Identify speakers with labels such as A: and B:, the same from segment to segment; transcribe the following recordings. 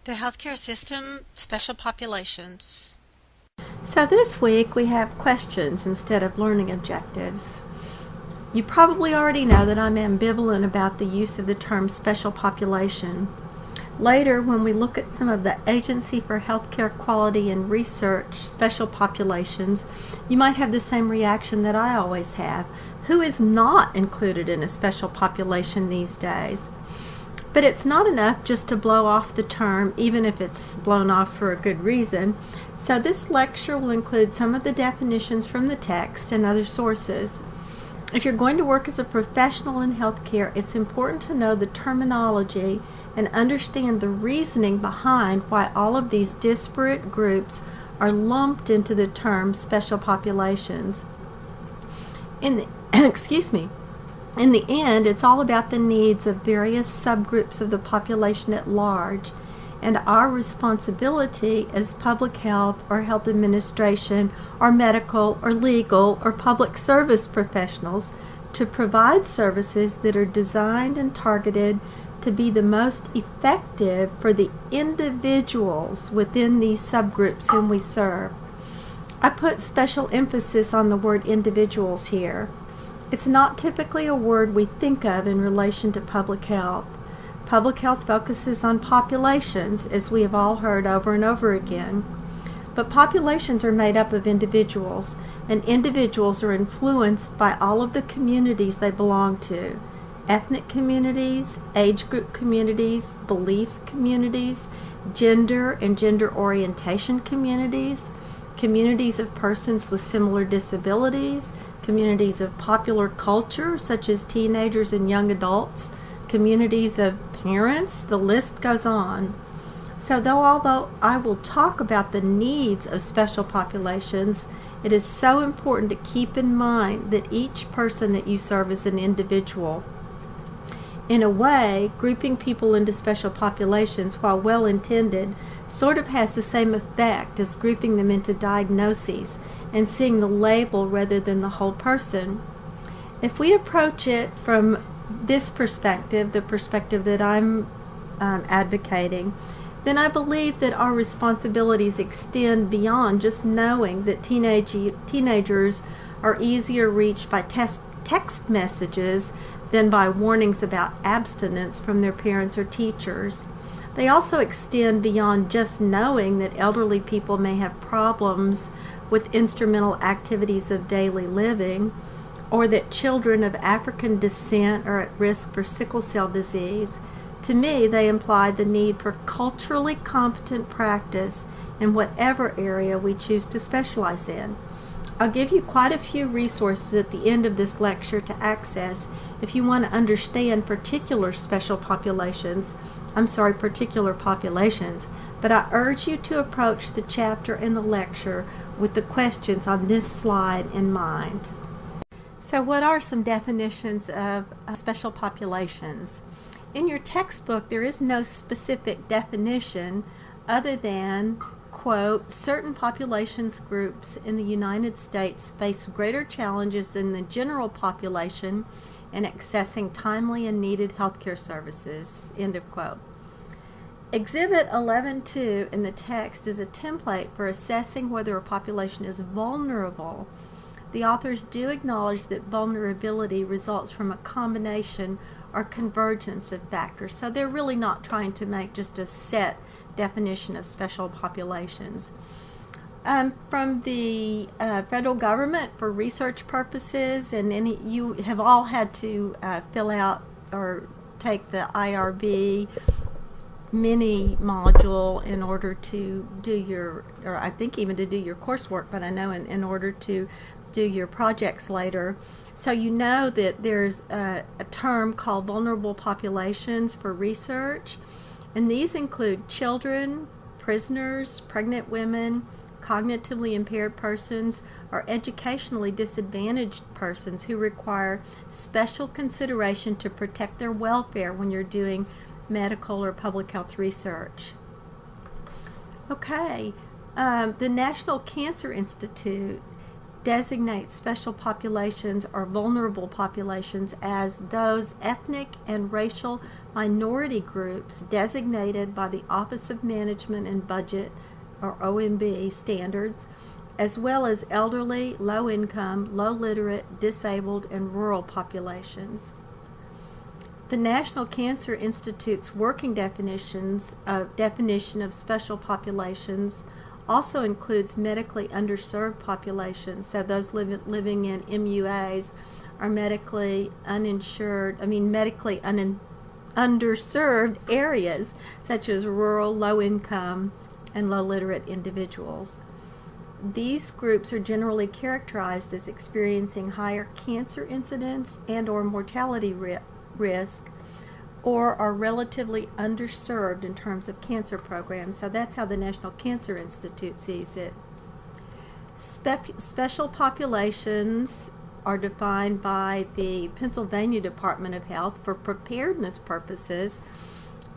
A: The healthcare system, special populations.
B: So this week we have questions instead of learning objectives. You probably already know that I'm ambivalent about the use of the term special population. Later, when we look at some of the Agency for Healthcare Quality and Research special populations, you might have the same reaction that I always have. Who is not included in a special population these days? But it's not enough just to blow off the term, even if it's blown off for a good reason. So this lecture will include some of the definitions from the text and other sources. If you're going to work as a professional in healthcare, it's important to know the terminology and understand the reasoning behind why all of these disparate groups are lumped into the term special populations. In the In the end, it's all about the needs of various subgroups of the population at large, and our responsibility as public health or health administration or medical or legal or public service professionals to provide services that are designed and targeted to be the most effective for the individuals within these subgroups whom we serve. I put special emphasis on the word individuals here. It's not typically a word we think of in relation to public health. Public health focuses on populations, as we have all heard over and over again. But populations are made up of individuals, and individuals are influenced by all of the communities they belong to. Ethnic communities, age group communities, belief communities, gender and gender orientation communities, communities of persons with similar disabilities, communities of popular culture such as teenagers and young adults, communities of parents, the list goes on. So although I will talk about the needs of special populations, it is so important to keep in mind that each person that you serve is an individual. In a way, grouping people into special populations, while well intended, sort of has the same effect as grouping them into diagnoses and seeing the label rather than the whole person. If we approach it from this perspective, the perspective that I'm advocating, then I believe that our responsibilities extend beyond just knowing that teenagers are easier reached by text messages than by warnings about abstinence from their parents or teachers. They also extend beyond just knowing that elderly people may have problems with instrumental activities of daily living, or that children of African descent are at risk for sickle cell disease. To me, they imply the need for culturally competent practice in whatever area we choose to specialize in. I'll give you quite a few resources at the end of this lecture to access if you want to understand particular populations, but I urge you to approach the chapter in the lecture with the questions on this slide in mind. So what are some definitions of special populations? In your textbook, there is no specific definition other than, quote, certain populations groups in the United States face greater challenges than the general population in accessing timely and needed healthcare services, end of quote. Exhibit 11.2 in the text is a template for assessing whether a population is vulnerable. The authors do acknowledge that vulnerability results from a combination or convergence of factors, so they're really not trying to make just a set definition of special populations. From the federal government for research purposes, and you have all had to fill out or take the IRB mini module in order to do your, or I think even to do your coursework, but I know in order to do your projects later. So you know that there's a term called vulnerable populations for research, and these include children, prisoners, pregnant women, cognitively impaired persons, or educationally disadvantaged persons who require special consideration to protect their welfare when you're doing medical or public health research. Okay, the National Cancer Institute designates special populations or vulnerable populations as those ethnic and racial minority groups designated by the Office of Management and Budget, or OMB, standards, as well as elderly, low-income, low-literate, disabled, and rural populations. The National Cancer Institute's working definition of special populations also includes medically underserved populations, so those living in MUAs are medically underserved areas, such as rural, low-income, and low-literate individuals. These groups are generally characterized as experiencing higher cancer incidence and or mortality risk, or are relatively underserved in terms of cancer programs. So that's how the National Cancer Institute sees it. Special populations are defined by the Pennsylvania Department of Health for preparedness purposes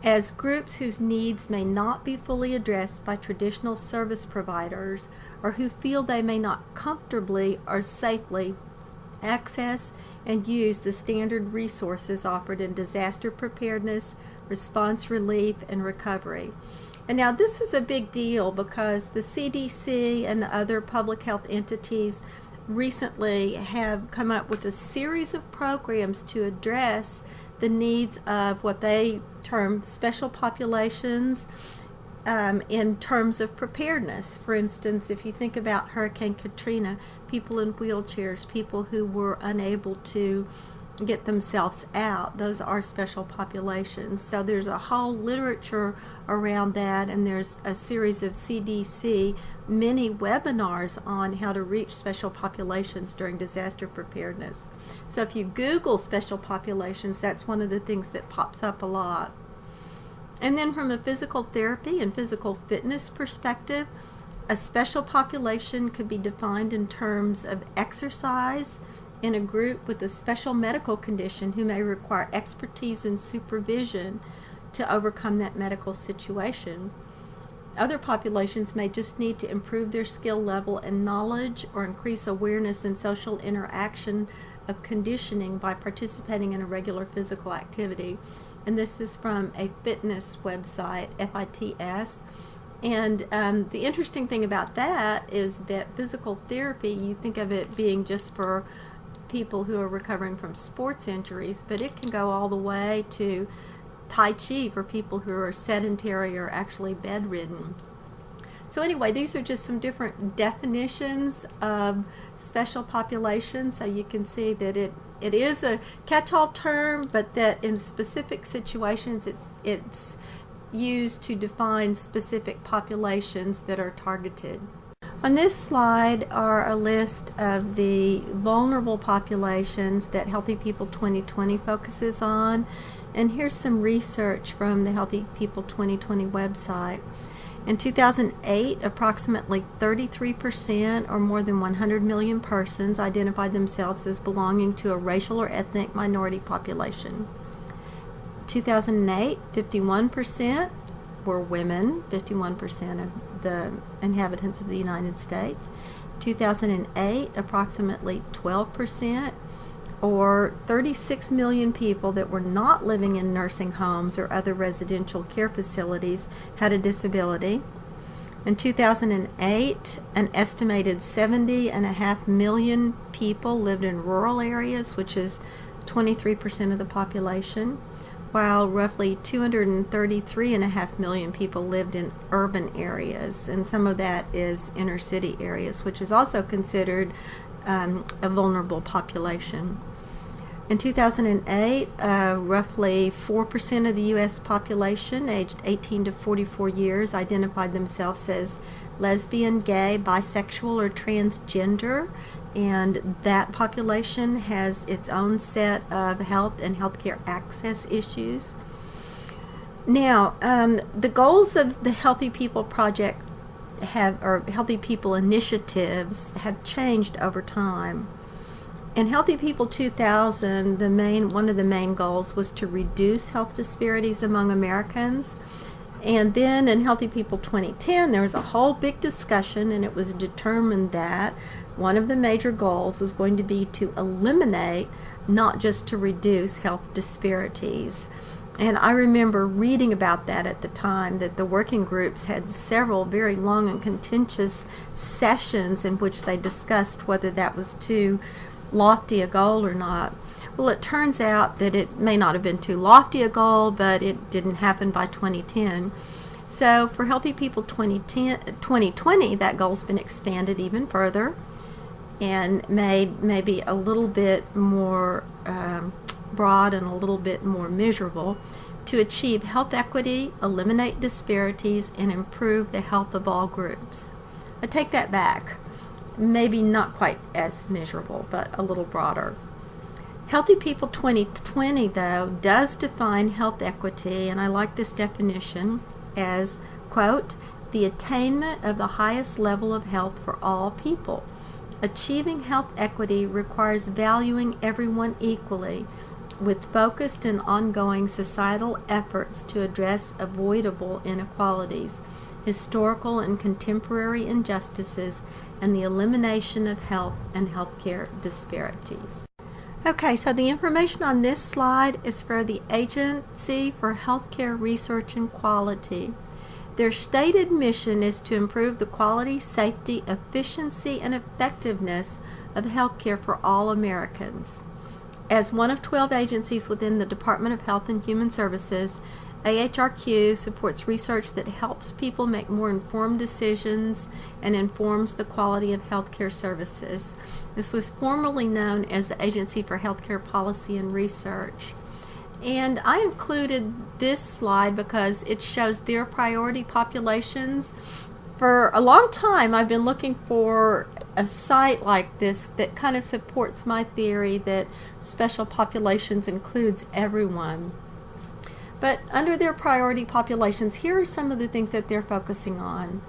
B: as groups whose needs may not be fully addressed by traditional service providers, or who feel they may not comfortably or safely access and use the standard resources offered in disaster preparedness, response relief, and recovery. And now this is a big deal because the CDC and other public health entities recently have come up with a series of programs to address the needs of what they term special populations in terms of preparedness. For instance, if you think about Hurricane Katrina, people in wheelchairs, people who were unable to get themselves out, those are special populations. So there's a whole literature around that, and there's a series of CDC mini webinars on how to reach special populations during disaster preparedness. So if you Google special populations, that's one of the things that pops up a lot. And then from a physical therapy and physical fitness perspective, a special population could be defined in terms of exercise in a group with a special medical condition who may require expertise and supervision to overcome that medical situation. Other populations may just need to improve their skill level and knowledge, or increase awareness and social interaction of conditioning by participating in a regular physical activity. And this is from a fitness website, FITS. And the interesting thing about that is that physical therapy, you think of it being just for people who are recovering from sports injuries, but it can go all the way to Tai Chi for people who are sedentary or actually bedridden. So anyway, these are just some different definitions of special populations, so you can see that it is a catch-all term, but that in specific situations it's used to define specific populations that are targeted. On this slide are a list of the vulnerable populations that Healthy People 2020 focuses on, and here's some research from the Healthy People 2020 website. In 2008, approximately 33%, or more than 100 million persons, identified themselves as belonging to a racial or ethnic minority population. 2008, 51% were women, 51% of the inhabitants of the United States. 2008, approximately 12%, or 36 million people that were not living in nursing homes or other residential care facilities had a disability. In 2008, an estimated 70.5 million people lived in rural areas, which is 23% of the population, while roughly 233.5 million people lived in urban areas, and some of that is inner city areas, which is also considered a vulnerable population. In 2008, roughly 4% of the U.S. population aged 18 to 44 years identified themselves as lesbian, gay, bisexual, or transgender, and that population has its own set of health and healthcare access issues. Now, the goals of the Healthy People Project or Healthy People initiatives have changed over time. In Healthy People 2000, one of the main goals was to reduce health disparities among Americans. And then in Healthy People 2010, there was a whole big discussion, and it was determined that one of the major goals was going to be to eliminate, not just to reduce, health disparities. And I remember reading about that at the time, that the working groups had several very long and contentious sessions in which they discussed whether that was too lofty a goal or not. Well, it turns out that it may not have been too lofty a goal, but it didn't happen by 2010. So for Healthy People 2020, that goal's been expanded even further and made maybe a little bit more broad and a little bit more measurable, to achieve health equity, eliminate disparities, and improve the health of all groups. I take that back. Maybe not quite as measurable, but a little broader. Healthy People 2020, though, does define health equity, and I like this definition, as, quote, the attainment of the highest level of health for all people. Achieving health equity requires valuing everyone equally, with focused and ongoing societal efforts to address avoidable inequalities, historical and contemporary injustices, and the elimination of health and healthcare disparities. Okay, so the information on this slide is for the Agency for Healthcare Research and Quality. Their stated mission is to improve the quality, safety, efficiency, and effectiveness of healthcare for all Americans. As one of 12 agencies within the Department of Health and Human Services, AHRQ supports research that helps people make more informed decisions and informs the quality of healthcare services. This was formerly known as the Agency for Healthcare Policy and Research. And I included this slide because it shows their priority populations. For a long time, I've been looking for a site like this that kind of supports my theory that special populations includes everyone. But under their priority populations, here are some of the things that they're focusing on.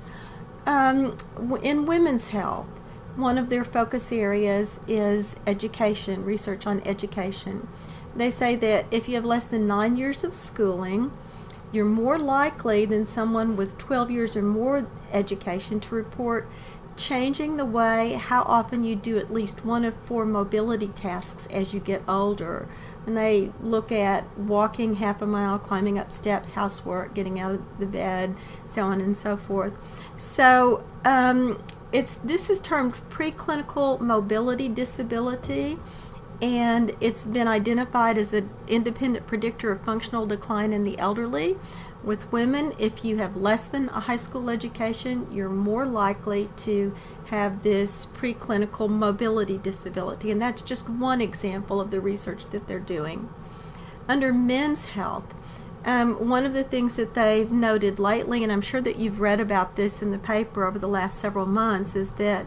B: In women's health, one of their focus areas is education, research on education. They say that if you have less than 9 years of schooling, you're more likely than someone with 12 years or more education to report changing the way how often you do at least one of 4 mobility tasks as you get older. And they look at walking half a mile, climbing up steps, housework, getting out of the bed, so on and so forth. So this is termed preclinical mobility disability, and it's been identified as an independent predictor of functional decline in the elderly. With women, if you have less than a high school education, you're more likely to have this preclinical mobility disability, and that's just one example of the research that they're doing. Under men's health, one of the things that they've noted lately, and I'm sure that you've read about this in the paper over the last several months, is that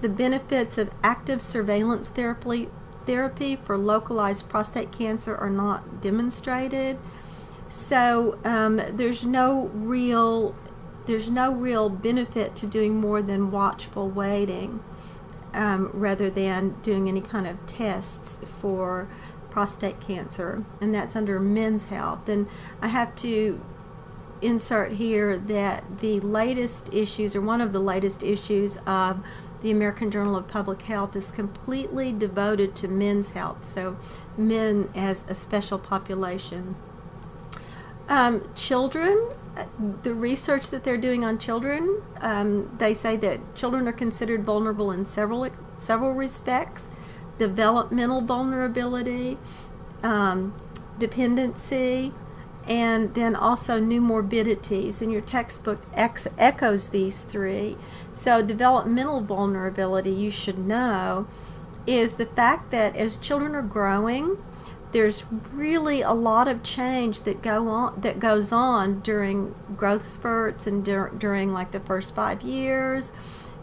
B: the benefits of active surveillance therapy for localized prostate cancer are not demonstrated. So there's no real benefit to doing more than watchful waiting, rather than doing any kind of tests for prostate cancer, and that's under men's health. And I have to insert here that the latest issues, or one of the latest issues of the American Journal of Public Health, is completely devoted to men's health, so men as a special population. Children, the research that they're doing on children, they say that children are considered vulnerable in several respects: developmental vulnerability, dependency, and then also new morbidities. And your textbook echoes these three. So developmental vulnerability, you should know, is the fact that as children are growing, there's really a lot of change that goes on during growth spurts and during like the first 5 years,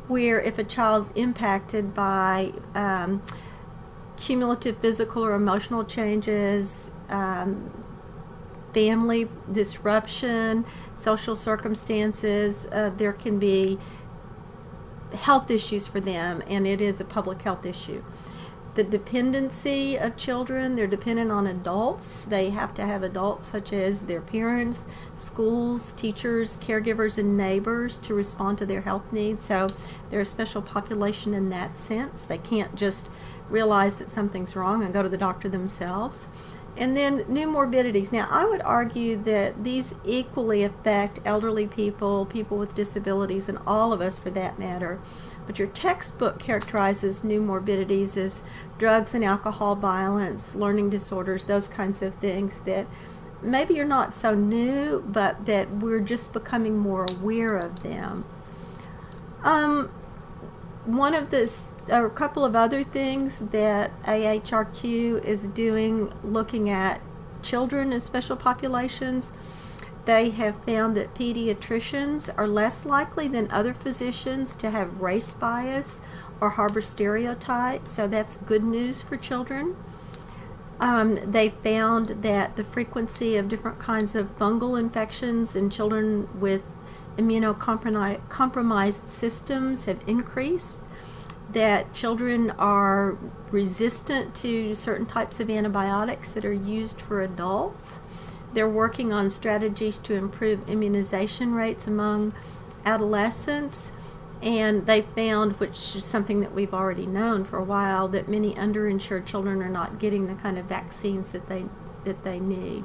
B: where if a child's impacted by cumulative physical or emotional changes, family disruption, social circumstances, there can be health issues for them, and it is a public health issue. the dependency of children. They're dependent on adults. They have to have adults such as their parents, schools, teachers, caregivers, and neighbors to respond to their health needs. So they're a special population in that sense. They can't just realize that something's wrong and go to the doctor themselves. And then new morbidities. Now, I would argue that these equally affect elderly people, people with disabilities, and all of us for that matter. But your textbook characterizes new morbidities as drugs and alcohol violence, learning disorders, those kinds of things that maybe are not so new, but that we're just becoming more aware of them. A couple of other things that AHRQ is doing, looking at children in special populations. They have found that pediatricians are less likely than other physicians to have race bias or harbor stereotypes, so that's good news for children. They found that the frequency of different kinds of fungal infections in children with immunocompromised systems have increased, that children are resistant to certain types of antibiotics that are used for adults. They're working on strategies to improve immunization rates among adolescents, and they found, which is something that we've already known for a while, that many underinsured children are not getting the kind of vaccines that they need.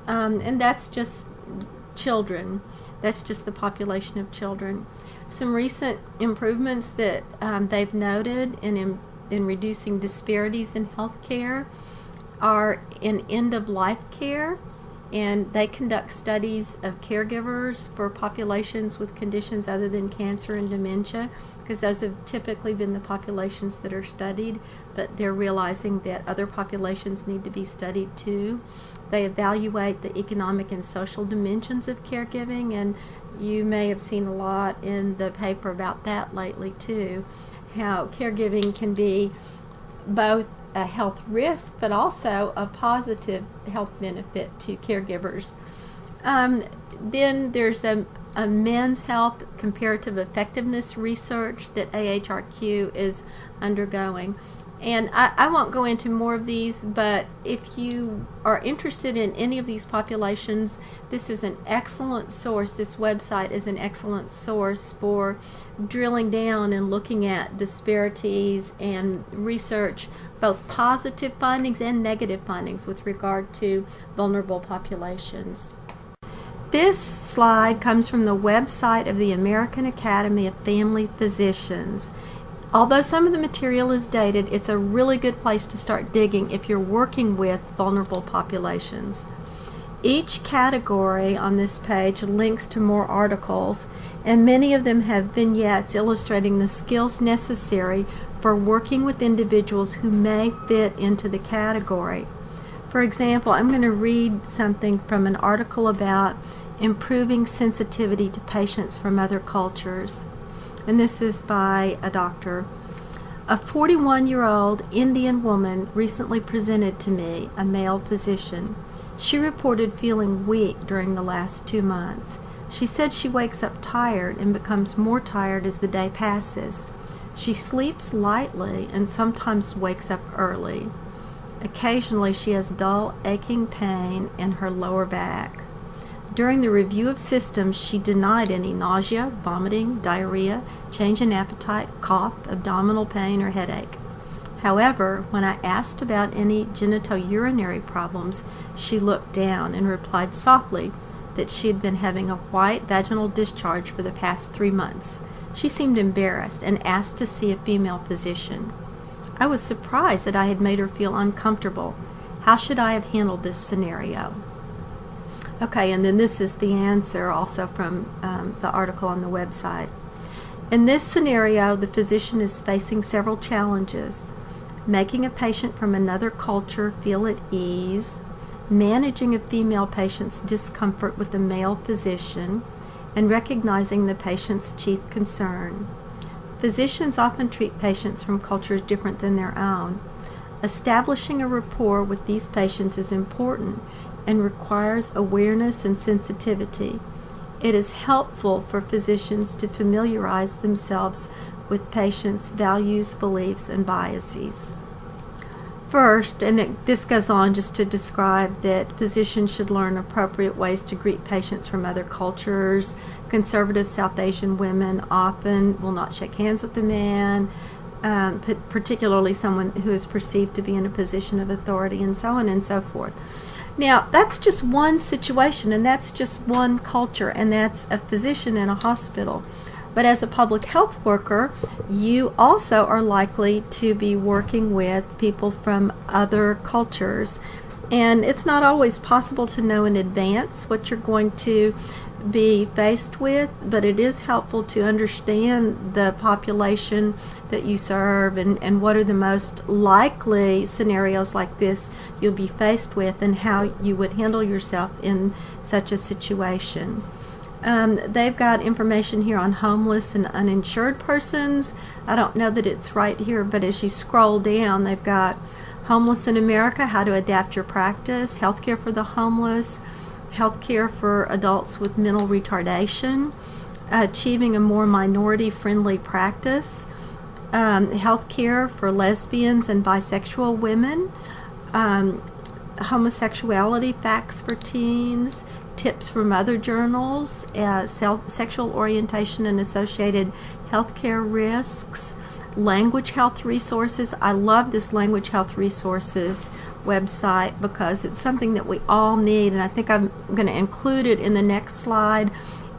B: And that's just children. That's just the population of children. Some recent improvements that they've noted in reducing disparities in health care are in end-of-life care, and they conduct studies of caregivers for populations with conditions other than cancer and dementia, because those have typically been the populations that are studied, but they're realizing that other populations need to be studied too. They evaluate the economic and social dimensions of caregiving, and you may have seen a lot in the paper about that lately too, how caregiving can be both a health risk but also a positive health benefit to caregivers. Then there's a men's health comparative effectiveness research that AHRQ is undergoing. And I won't go into more of these, but if you are interested in any of these populations, this is an excellent source. This website is an excellent source for drilling down and looking at disparities and research, both positive findings and negative findings with regard to vulnerable populations. This slide comes from the website of the American Academy of Family Physicians. Although some of the material is dated, it's a really good place to start digging if you're working with vulnerable populations. Each category on this page links to more articles, and many of them have vignettes illustrating the skills necessary for working with individuals who may fit into the category. For example, I'm going to read something from an article about improving sensitivity to patients from other cultures. And this is by a doctor. A 41-year-old Indian woman recently presented to me, a male physician. She reported feeling weak during the last 2 months. She said she wakes up tired and becomes more tired as the day passes. She sleeps lightly and sometimes wakes up early. Occasionally she has dull, aching pain in her lower back. During the review of systems, she denied any nausea, vomiting, diarrhea, change in appetite, cough, abdominal pain, or headache. However, when I asked about any genitourinary problems, she looked down and replied softly that she had been having a white vaginal discharge for the past 3 months. She seemed embarrassed and asked to see a female physician. I was surprised that I had made her feel uncomfortable. How should I have handled this scenario? Okay, and then this is the answer also from the article on the website. In this scenario, the physician is facing several challenges: making a patient from another culture feel at ease, managing a female patient's discomfort with a male physician, and recognizing the patient's chief concern. Physicians often treat patients from cultures different than their own. Establishing a rapport with these patients is important and requires awareness and sensitivity. It is helpful for physicians to familiarize themselves with patients' values, beliefs, and biases. First, and this goes on just to describe that physicians should learn appropriate ways to greet patients from other cultures. Conservative South Asian women often will not shake hands with the man, particularly someone who is perceived to be in a position of authority, and so on and so forth. Now, that's just one situation, and that's just one culture, and that's a physician in a hospital. But as a public health worker, you also are likely to be working with people from other cultures. And it's not always possible to know in advance what you're going to be faced with, but it is helpful to understand the population that you serve and what are the most likely scenarios like this you'll be faced with and how you would handle yourself in such a situation. They've got information here on homeless and uninsured persons. I don't know that it's right here, but as you scroll down, they've got homeless in America, how to adapt your practice, healthcare for the homeless, healthcare for adults with mental retardation, achieving a more minority-friendly practice, healthcare for lesbians and bisexual women, homosexuality facts for teens, tips from other journals, sexual orientation and associated healthcare risks, language health resources. I love this language health resources website because it's something that we all need, and I think I'm going to include it in the next slide.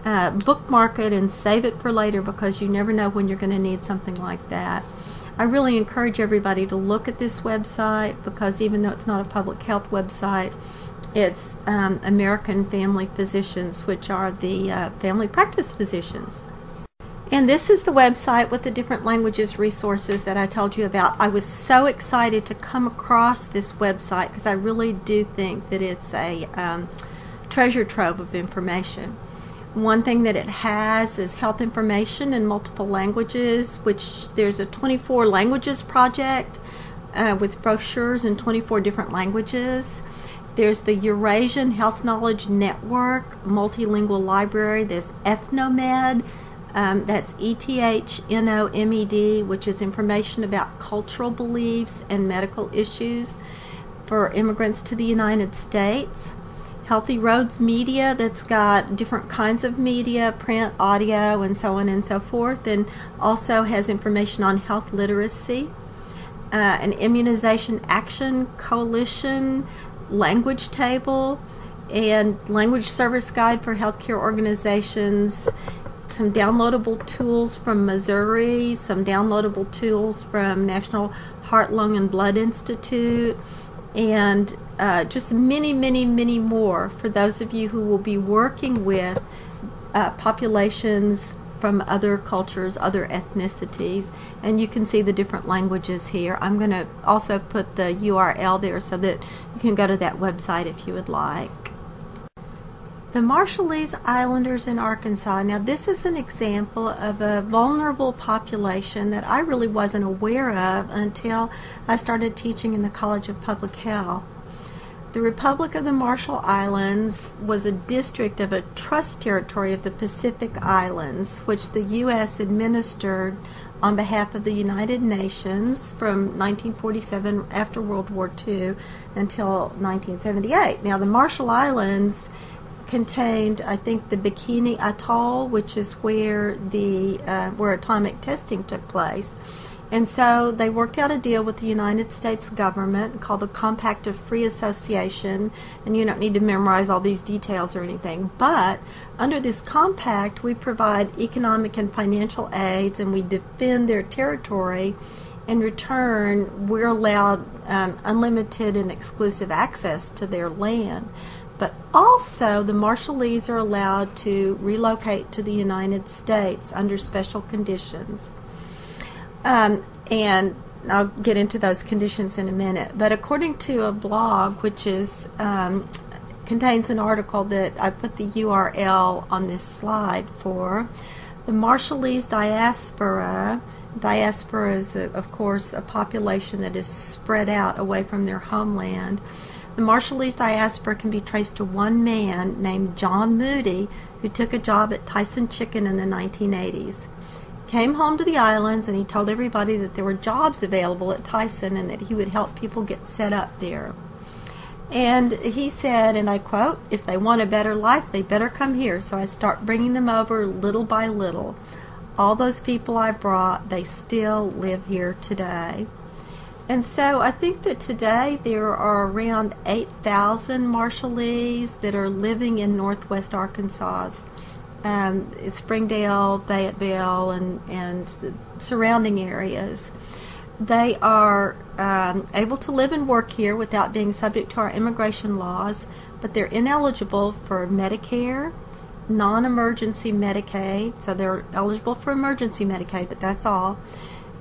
B: Bookmark it and save it for later because you never know when you're going to need something like that. I really encourage everybody to look at this website because even though it's not a public health website, it's American Family Physicians, which are the family practice physicians. And this is the website with the different languages resources that I told you about. I was so excited to come across this website because I really do think that it's a treasure trove of information. One thing that it has is health information in multiple languages, which there's a 24 languages project with brochures in 24 different languages. There's the Eurasian Health Knowledge Network multilingual library. There's Ethnomed, that's ETHNOMED, which is information about cultural beliefs and medical issues for immigrants to the United States. Healthy Roads Media, that's got different kinds of media, print, audio, and so on and so forth, and also has information on health literacy. An Immunization Action Coalition language table and language service guide for healthcare organizations, some downloadable tools from Missouri, some downloadable tools from National Heart, Lung, and Blood Institute, and just many, many, many more for those of you who will be working with populations from other cultures, other ethnicities, and you can see the different languages here. I'm going to also put the URL there so that you can go to that website if you would like. The Marshallese Islanders in Arkansas. Now this is an example of a vulnerable population that I really wasn't aware of until I started teaching in the College of Public Health. The Republic of the Marshall Islands was a district of a trust territory of the Pacific Islands, which the U.S. administered on behalf of the United Nations from 1947 after World War II until 1978. Now the Marshall Islands contained, I think, the Bikini Atoll, which is where where atomic testing took place. And so they worked out a deal with the United States government called the Compact of Free Association, and you don't need to memorize all these details or anything, but under this compact we provide economic and financial aids and we defend their territory. In return, we're allowed unlimited and exclusive access to their land. But also the Marshallese are allowed to relocate to the United States under special conditions. And I'll get into those conditions in a minute. But according to a blog, which is contains an article that I put the URL on this slide for, the Marshallese diaspora. Diaspora is, of course, a population that is spread out away from their homeland. The Marshallese diaspora can be traced to one man named John Moody, who took a job at Tyson Chicken in the 1980s. came home to the islands, and he told everybody that there were jobs available at Tyson and that he would help people get set up there. And he said, and I quote, "If they want a better life, they better come here." So I start bringing them over little by little. All those people I brought, they still live here today. And so I think that today there are around 8,000 Marshallese that are living in northwest Arkansas. It's Springdale, Fayetteville, and surrounding areas. They are able to live and work here without being subject to our immigration laws, but they're ineligible for Medicare, non-emergency Medicaid, so they're eligible for emergency Medicaid, but that's all.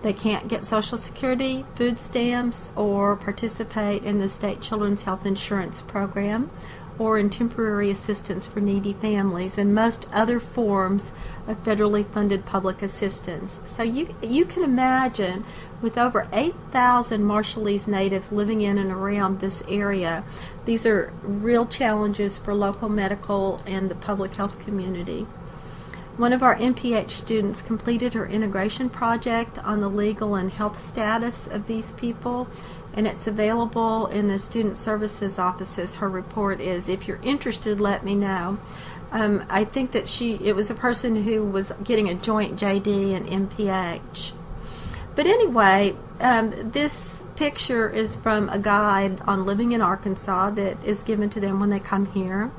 B: They can't get Social Security, food stamps, or participate in the state Children's Health Insurance Program, or in temporary assistance for needy families, and most other forms of federally funded public assistance. So you can imagine, with over 8,000 Marshallese natives living in and around this area, these are real challenges for local medical and the public health community. One of our MPH students completed her integration project on the legal and health status of these people, and it's available in the student services offices. Her report is, if you're interested, let me know. I think that it was a person who was getting a joint JD and MPH. But anyway, this picture is from a guide on living in Arkansas that is given to them when they come here.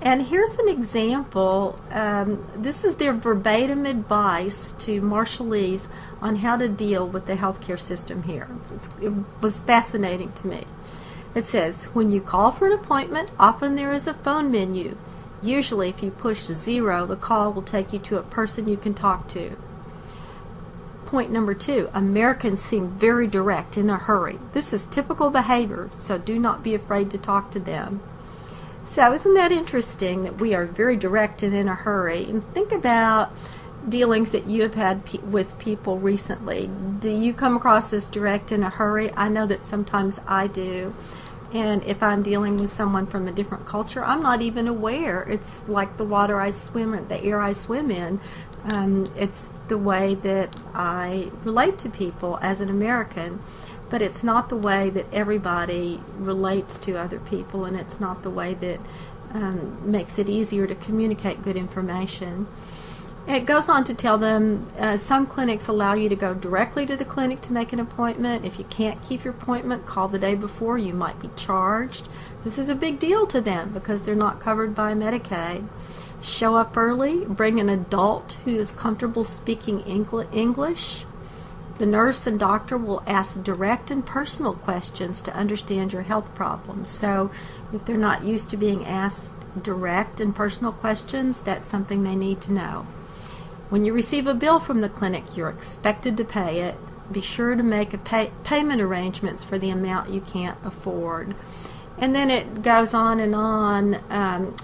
B: And here's an example. This is their verbatim advice to Marshallese on how to deal with the healthcare system here. It was fascinating to me. It says, when you call for an appointment, often there is a phone menu. Usually, if you push 0, the call will take you to a person you can talk to. Point number 2, Americans seem very direct, in a hurry. This is typical behavior, so do not be afraid to talk to them. So isn't that interesting that we are very direct and in a hurry? And think about dealings that you have had with people recently. Do you come across as direct in a hurry? I know that sometimes I do. And if I'm dealing with someone from a different culture, I'm not even aware. It's like the water I swim in, the air I swim in. It's the way that I relate to people as an American. But it's not the way that everybody relates to other people, and it's not the way that makes it easier to communicate good information. It goes on to tell them some clinics allow you to go directly to the clinic to make an appointment. If you can't keep your appointment, call the day before. You might be charged. This is a big deal to them because they're not covered by Medicaid. Show up early. Bring an adult who is comfortable speaking English. The nurse and doctor will ask direct and personal questions to understand your health problems. So if they're not used to being asked direct and personal questions, that's something they need to know. When you receive a bill from the clinic, you're expected to pay it. Be sure to make payment arrangements for the amount you can't afford. And then it goes on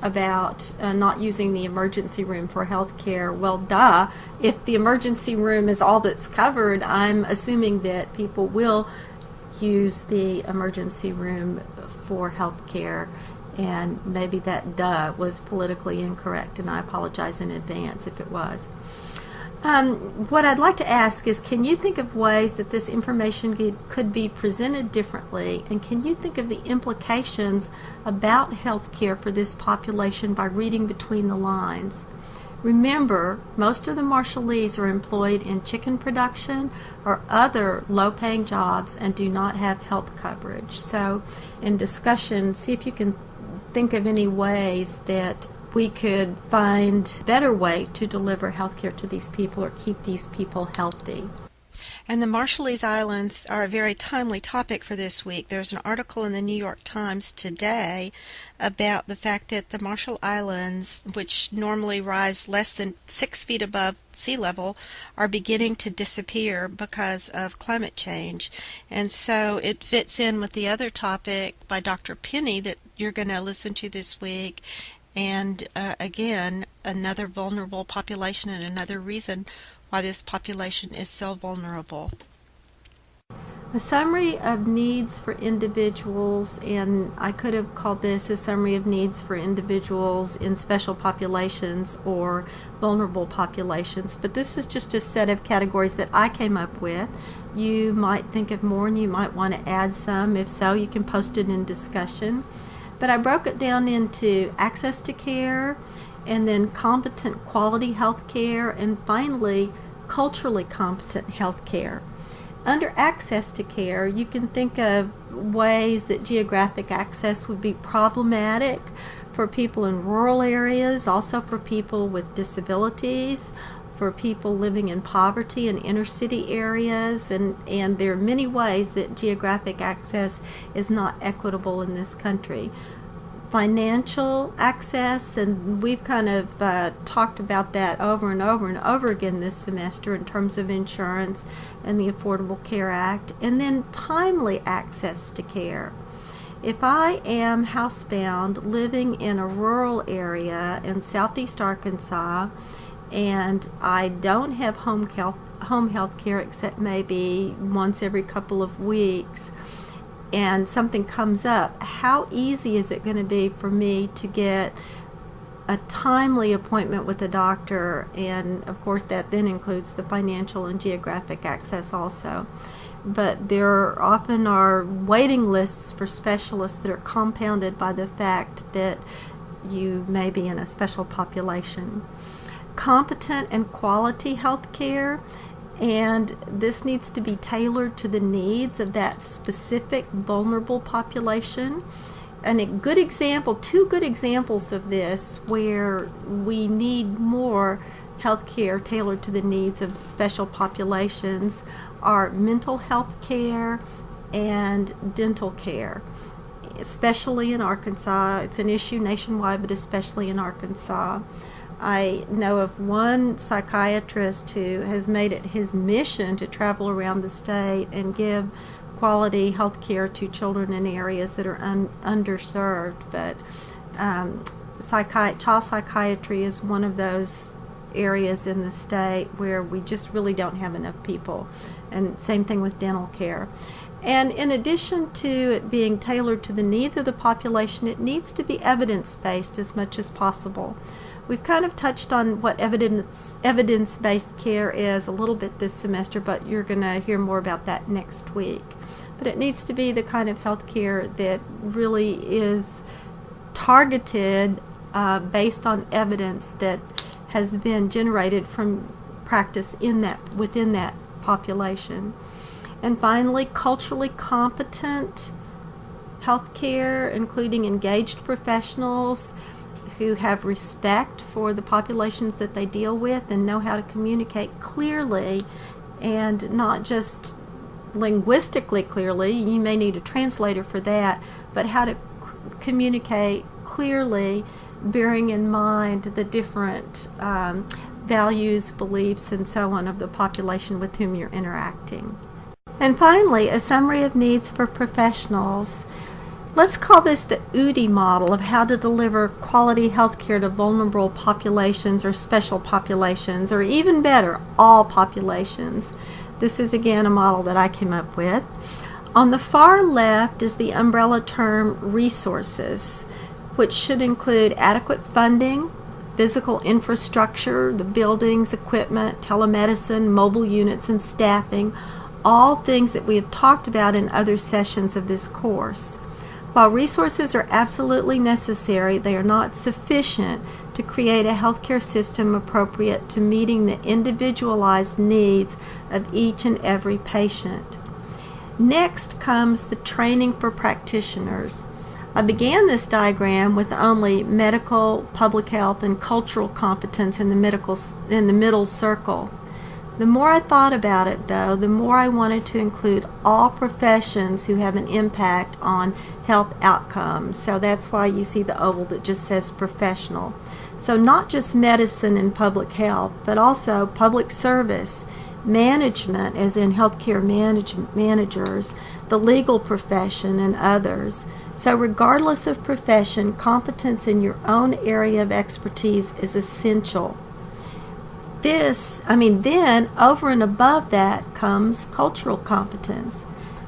B: about not using the emergency room for health care. Well, duh. If the emergency room is all that's covered, I'm assuming that people will use the emergency room for health care. And maybe that duh was politically incorrect, and I apologize in advance if it was. What I'd like to ask is, can you think of ways that this information could be presented differently, and can you think of the implications about health care for this population by reading between the lines? Remember, most of the Marshallese are employed in chicken production or other low-paying jobs and do not have health coverage. So in discussion, see if you can think of any ways that we could find a better way to deliver health care to these people or keep these people healthy.
A: And the Marshallese Islands are a very timely topic for this week. There's an article in the New York Times today about the fact that the Marshall Islands, which normally rise less than 6 feet above sea level, are beginning to disappear because of climate change. And so it fits in with the other topic by Dr. Penny that you're going to listen to this week. And again, another vulnerable population and another reason why this population is so vulnerable.
B: A summary of needs for individuals, and I could have called this a summary of needs for individuals in special populations or vulnerable populations, but this is just a set of categories that I came up with. You might think of more and you might want to add some. If so, you can post it in discussion. But I broke it down into access to care, and then competent quality health care, and finally culturally competent health care. Under access to care, you can think of ways that geographic access would be problematic for people in rural areas, also for people with disabilities, for people living in poverty in inner city areas, and there are many ways that geographic access is not equitable in this country. Financial access, and we've kind of talked about that over and over and over again this semester in terms of insurance and the Affordable Care Act, and then timely access to care. If I am housebound living in a rural area in southeast Arkansas and I don't have home health care except maybe once every couple of weeks, and something comes up, how easy is it going to be for me to get a timely appointment with a doctor? And of course that then includes the financial and geographic access also. But there often are waiting lists for specialists that are compounded by the fact that you may be in a special population. Competent and quality health care, and this needs to be tailored to the needs of that specific vulnerable population. And two good examples of this where we need more health care tailored to the needs of special populations are mental health care and dental care, especially in Arkansas. It's an issue nationwide, but especially in Arkansas. I know of one psychiatrist who has made it his mission to travel around the state and give quality health care to children in areas that are underserved. But child psychiatry is one of those areas in the state where we just really don't have enough people. And same thing with dental care. And in addition to it being tailored to the needs of the population, it needs to be evidence-based as much as possible. We've kind of touched on what evidence-based care is a little bit this semester, but you're going to hear more about that next week. But it needs to be the kind of health care that really is targeted based on evidence that has been generated from practice within that population. And finally, culturally competent health care, including engaged professionals who have respect for the populations that they deal with and know how to communicate clearly, and not just linguistically clearly. You may need a translator for that, but how to communicate clearly, bearing in mind the different values, beliefs, and so on of the population with whom you're interacting. And finally, a summary of needs for professionals. Let's call this the UDI model of how to deliver quality health care to vulnerable populations or special populations, or even better, all populations. This is again a model that I came up with. On the far left is the umbrella term resources, which should include adequate funding, physical infrastructure, the buildings, equipment, telemedicine, mobile units, and staffing, all things that we have talked about in other sessions of this course. While resources are absolutely necessary, they are not sufficient to create a healthcare system appropriate to meeting the individualized needs of each and every patient. Next comes the training for practitioners. I began this diagram with only medical, public health, and cultural competence in the middle circle. The more I thought about it, though, the more I wanted to include all professions who have an impact on health outcomes. So that's why you see the oval that just says professional. So not just medicine and public health, but also public service, management, as in healthcare managers, the legal profession, and others. So regardless of profession, competence in your own area of expertise is essential. Then over and above that comes cultural competence.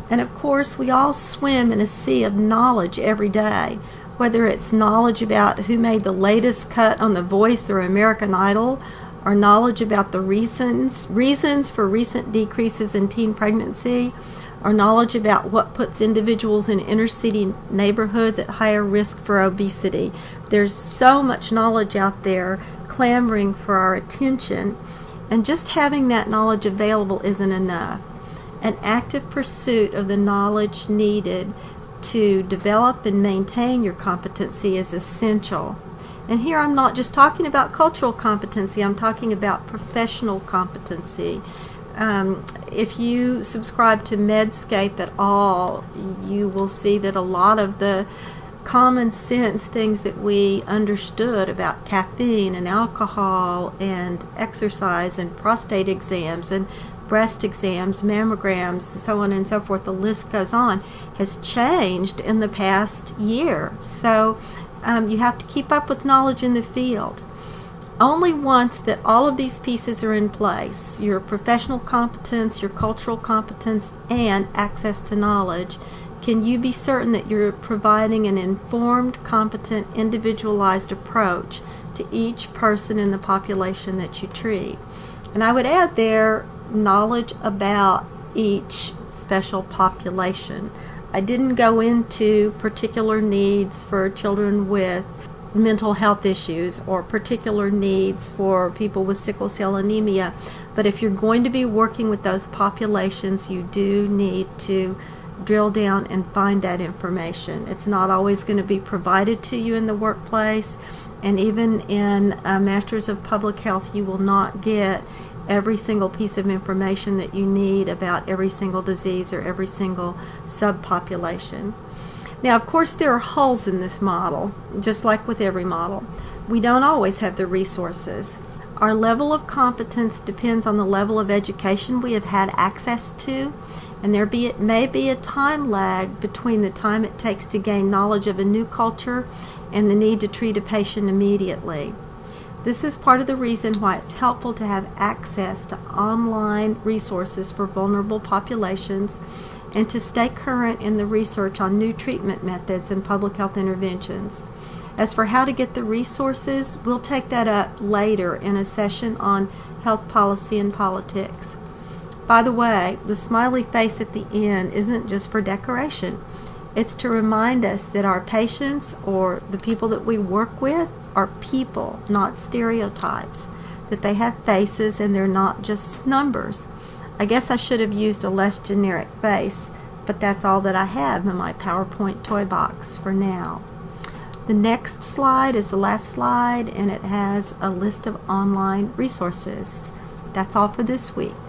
B: And of course, we all swim in a sea of knowledge every day, whether it's knowledge about who made the latest cut on The Voice or American Idol, or knowledge about the reasons for recent decreases in teen pregnancy, or knowledge about what puts individuals in inner city neighborhoods at higher risk for obesity. There's so much knowledge out there clamoring for our attention, and just having that knowledge available isn't enough. An active pursuit of the knowledge needed to develop and maintain your competency is essential. And here I'm not just talking about cultural competency, I'm talking about professional competency. If you subscribe to Medscape at all, you will see that a lot of the common sense things that we understood about caffeine and alcohol and exercise and prostate exams and breast exams, mammograms, so on and so forth, the list goes on, has changed in the past year. So you have to keep up with knowledge in the field. Only once that all of these pieces are in place, your professional competence, your cultural competence, and access to knowledge, can you be certain that you're providing an informed, competent, individualized approach to each person in the population that you treat. And I would add there, knowledge about each special population. I didn't go into particular needs for children with mental health issues or particular needs for people with sickle cell anemia, but if you're going to be working with those populations, you do need to drill down and find that information. It's not always going to be provided to you in the workplace, and even in Masters of Public Health, you will not get every single piece of information that you need about every single disease or every single subpopulation. Now, of course, there are holes in this model, just like with every model. We don't always have the resources. Our level of competence depends on the level of education we have had access to, and there may be a time lag between the time it takes to gain knowledge of a new culture and the need to treat a patient immediately. This is part of the reason why it's helpful to have access to online resources for vulnerable populations and to stay current in the research on new treatment methods and public health interventions. As for how to get the resources, we'll take that up later in a session on health policy and politics. By the way, the smiley face at the end isn't just for decoration. It's to remind us that our patients or the people that we work with are people, not stereotypes, that they have faces and they're not just numbers. I guess I should have used a less generic face, but that's all that I have in my PowerPoint toy box for now. The next slide is the last slide, and it has a list of online resources. That's all for this week.